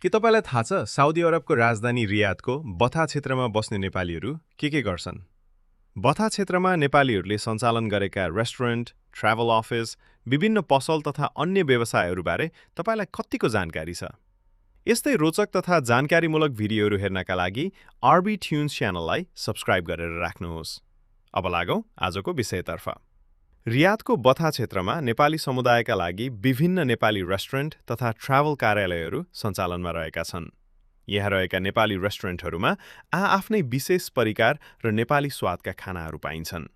के तपाईलाई थाहा छ साउदी अरबको राजधानी रियादको बथा क्षेत्रमा बस्ने नेपालीहरू के गर्छन्? बथा क्षेत्रमा नेपालीहरूले सञ्चालन गरेका रेस्टुरेन्ट, ट्राभल अफिस, विभिन्न पसल तथा अन्य व्यवसायहरूबारे तपाईलाई कतिको जानकारी छ? यस्तै रोचक तथा जानकारीमूलक भिडियोहरू हेर्नका लागि आरबी ट्युन्स च्यानललाई सब्स्क्राइब गरेर राख्नुहोस्। अब लागौं आजको विषयतर्फ। रियादको बथा क्षेत्रमा नेपाली समुदायका लागि विभिन्न नेपाली रेस्टुरेन्ट तथा ट्राभल कार्यालयहरू सञ्चालनमा रहेका छन्। यहाँ रहेका नेपाली रेस्टुरेन्टहरूमा आफ्नै विशेष परिकार र नेपाली स्वादका खानाहरू पाइन्छन्।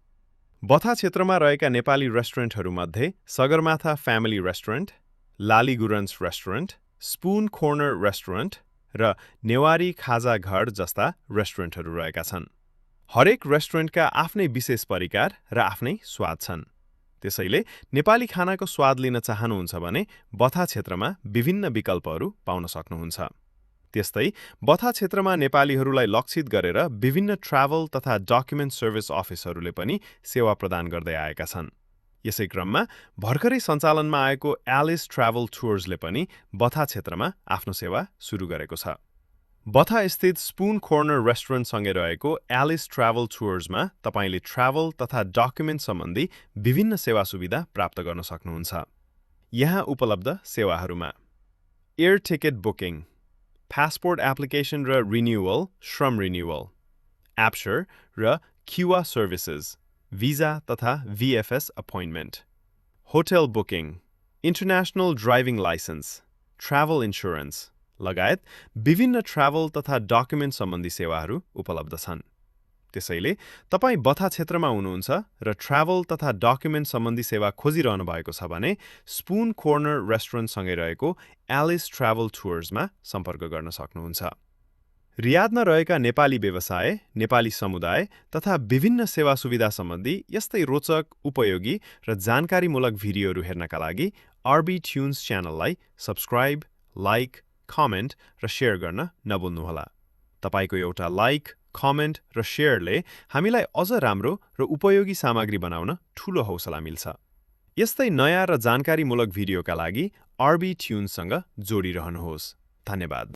बथा क्षेत्रमा रहेका नेपाली रेस्टुरेन्टहरूमध्ये सगरमाथा फ्यामिली रेस्टुरेन्ट, लाली गुरन्स रेस्टुरेन्ट, स्पुन कर्नर रेस्टुरेन्ट र नेवारी खाजा घर जस्ता रेस्टुरेन्टहरू रहेका छन्। हरेक रेस्टुरेन्टका आफ्नै विशेष परिकार र आफ्नै स्वाद छन्। त्यसैले नेपाली खानाको स्वाद लिन चाहनुहुन्छ भने बथा क्षेत्रमा विभिन्न विकल्पहरू पाउन सक्नुहुन्छ। त्यस्तै बथा क्षेत्रमा नेपालीहरूलाई लक्षित गरेर विभिन्न ट्राभल तथा डकुमेन्ट सर्भिस अफिसहरूले पनि सेवा प्रदान गर्दै आएका छन्। यसै क्रममा भर्खरै सञ्चालनमा आएको एलिस ट्राभल टुर्सले पनि बथा क्षेत्रमा आफ्नो सेवा सुरु गरेको छ। बथा स्थित स्पुन कर्नर रेस्टुरेन्टसँगै रहेको एलिस ट्राभल टुर्समा तपाईले ट्राभल तथा डकुमेन्ट सम्बन्धी विभिन्न सेवा सुविधा प्राप्त गर्न सक्नुहुन्छ। यहाँ उपलब्ध सेवाहरूमा air ticket booking, passport application र रिन्युअल, श्रम रिन्युअल, एप्चर र क्युआ सर्भिसेस, भिजा तथा VFS appointment, hotel booking, international driving licence, travel insurance लगायत विभिन्न ट्राभल तथा डकुमेन्ट सम्बन्धी सेवाहरू उपलब्ध छन्। त्यसैले तपाईँ बथा क्षेत्रमा हुनुहुन्छ र ट्राभल तथा डकुमेन्ट सम्बन्धी सेवा खोजिरहनु भएको छ भने स्पुन कर्नर रेस्टुरेन्टसँगै रहेको एलिस ट्राभल टुर्समा सम्पर्क गर्न सक्नुहुन्छ। रियादमा रहेका नेपाली व्यवसाय, नेपाली समुदाय तथा विभिन्न सेवा सुविधा सम्बन्धी यस्तै रोचक, उपयोगी र जानकारीमूलक भिडियोहरू हेर्नका लागि आरबी ट्युन्स च्यानललाई सब्स्क्राइब, लाइक, कमेन्ट र सेयर गर्न नभुल्नुहोला। तपाईको एउटा लाइक, कमेन्ट र सेयरले हामीलाई अझ राम्रो र उपयोगी सामग्री बनाउन ठूलो हौसला मिल्छ। यस्तै नयाँ र जानकारीमूलक भिडियोका लागि आरबी ट्युन्ससँग जोडिरहनुहोस्। धन्यवाद।